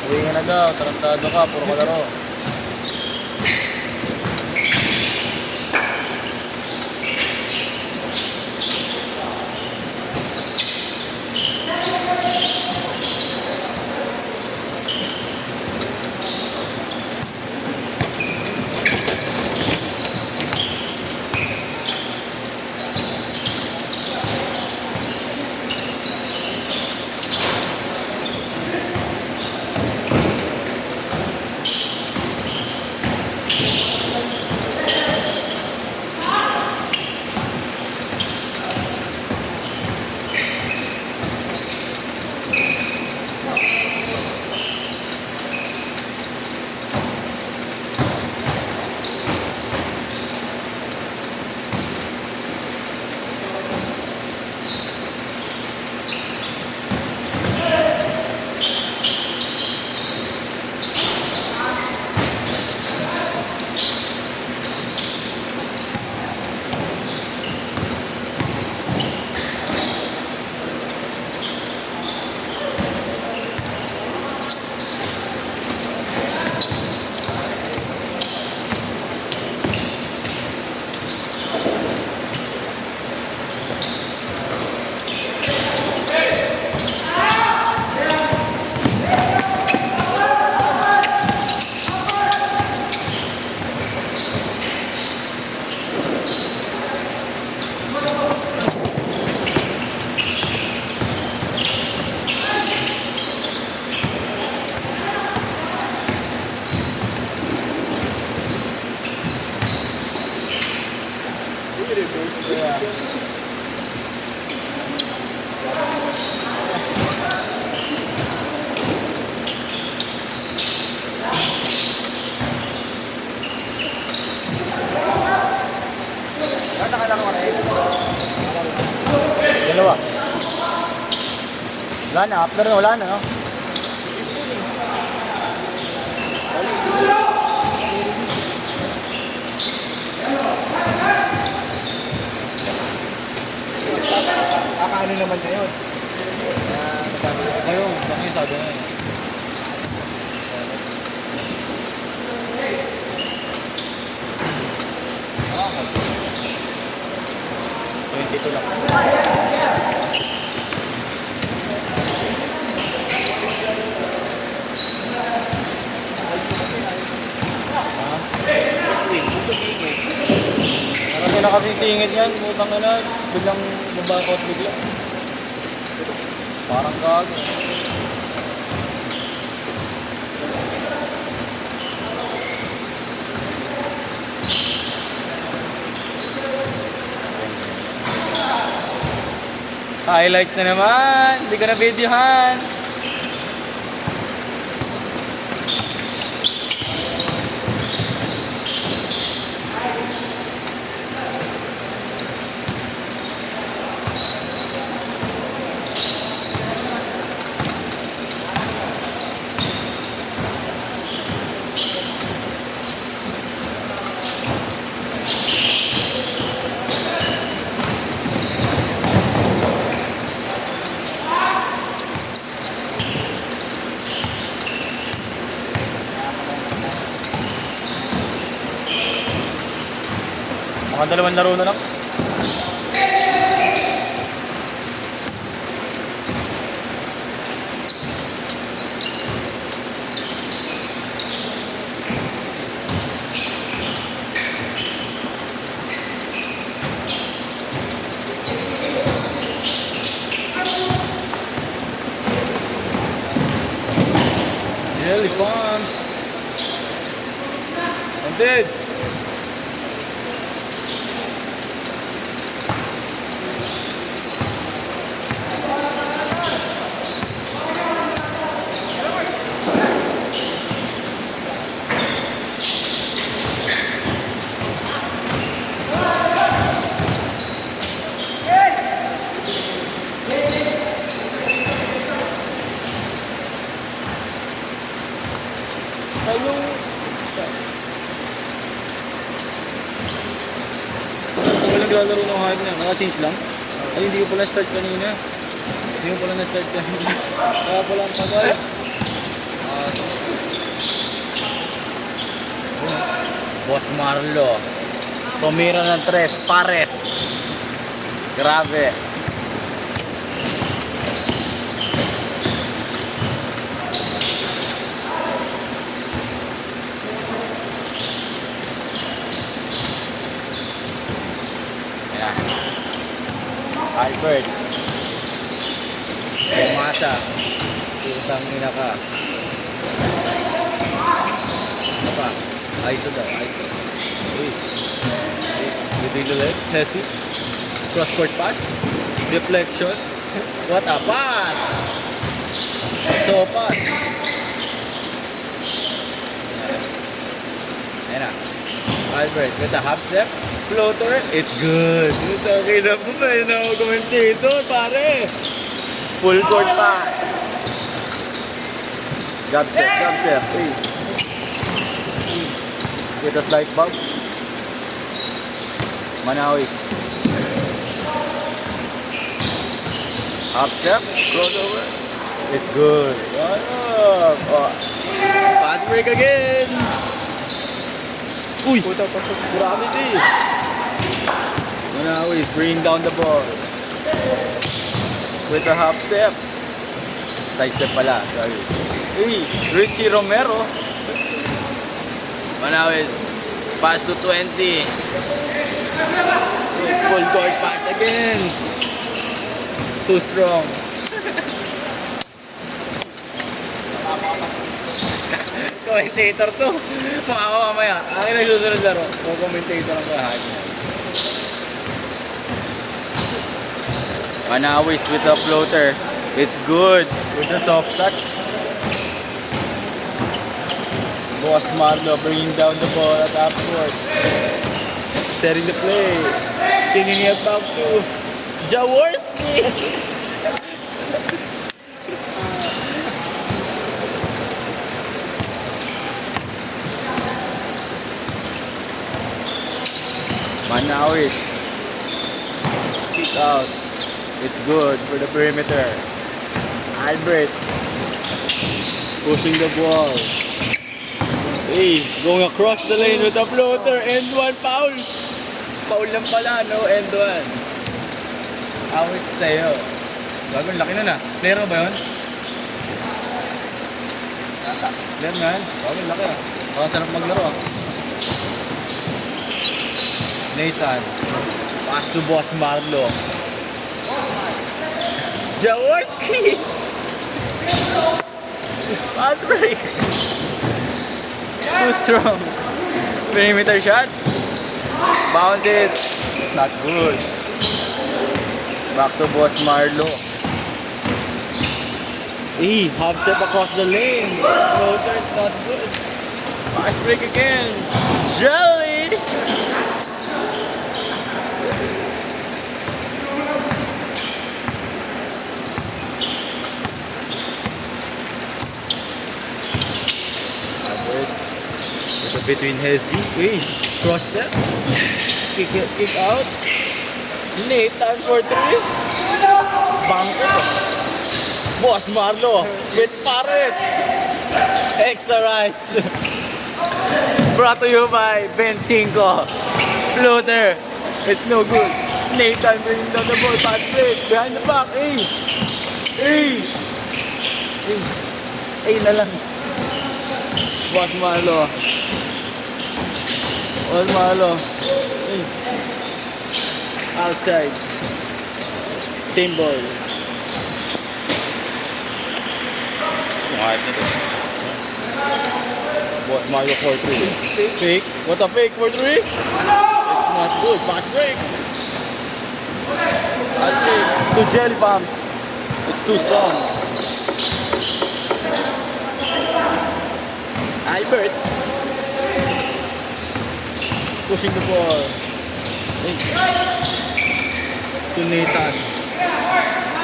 Uwi ka na daw, tarantado ka, puro ka laro. Dalawa. Wala na, after na wala na, no? Kakaano naman na yun? Ngayon, baka sabi na yun. Dito lang. Marami na kasing singit yan, butang na, biglang babakot bigla. Parang gago. Highlights na naman, hindi ko na videohan. Mga dalawang laro na lang. Elephants. I'm dead. Naglalaro ng hype niya, naka-change lang. Ay, hindi ko pala start kanina. Hindi ko pala na-start kanina. Kaya pala ang tagal. Boss Marlo. Tumira ng 3 pares. Grabe. Ayan. Albert. Pumasa. Utang ina ka. Ano pa? ISO daw, ISO. Uy. Between the legs, Hesi. Cross court pass. Deflection. What a pass! So pass. Ayan na. Albert with a half step. Floater. It's good. Ito, kina po ba yun ako commentator, pare? Full court pass. Jab step, jab step. Hey. With a slight bump. Manawis. Half step, crossover. It's good. Oh. Fast break again. Uy! Puta, pasok. Gravity. Manawis, bring down the ball. With a half step. Side step pala. Sorry. Hey, Richie Romero. Manawis, pass to 20. Full court pass again. Too strong. Commentator to. Makawa mamaya. Akin na susunod laro. Commentator ang lahat. Manawis with a floater. It's good. With a soft touch. Boss Marlo bringing down the ball at half court. Setting the play. Kicking it back to Jaworski. Manawis. Kick out. It's good for the perimeter. Albert. Pushing the ball. Hey, going across the lane with a floater. End one foul. Foul lang pala, no? End one. Awit sa'yo. Bagong laki na na. Player ba yun? Player na yan. Bagong laki ah. Baka sarap maglaro ah. Nathan. Pass to Boss Marlo. Jaworski. Fast break. Too strong. Perimeter shot. Bounces. It's not good. Back to Boss Marlo. Hey, half step across the lane. Floater, it's not good. Fast break again. Jelly. Between Hezi, wait, cross step, kick out, Nathan for 3, Bangko, Boss Marlo with Pares, extra rice, brought to you by Ben Chinko, floater, it's no good, Nathan bringing down the ball, fast break, behind the back, na lang, Boss Marlo. Boss Marlo. Outside. Same ball. Boss Marlo for 3. Fake. What a fake for 3? It's not good. Fast break. I'll take 2 jelly bombs. It's too strong. Albert. Pushing the ball. To Nathan.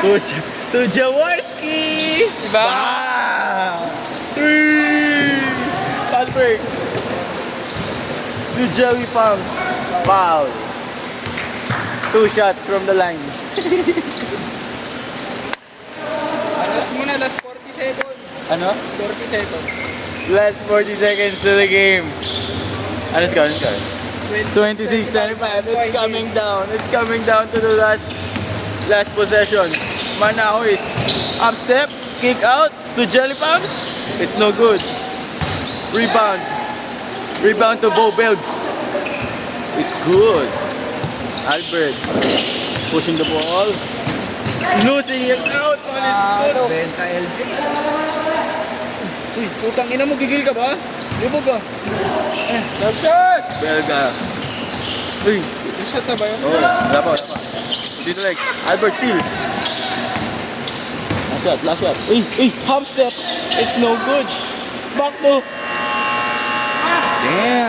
To Jaworski. Wow! 3! Bad break. To Joey Palms. Foul. 2 shots from the line. Alas mo na, last 47. Ano? 40 seconds. Last 40 seconds to the game. Let's go, let's go. 26, 25. It's coming down. It's coming down to the last possession. Manao is up step, kick out to Jelly Pumps. It's no good. Rebound. Rebound to Bo Belgs. It's good. Albert pushing the ball. Losing it out on his foot. Benta LJ. Uy, putang ina mo, gigil ka ba? Libog ka. Top shot! Belga. Uy, Shot na ba yun? oh, wala pa. Dito Lex. Albert steal. Last shot. Uy, hop step. It's no good. Back to. Damn.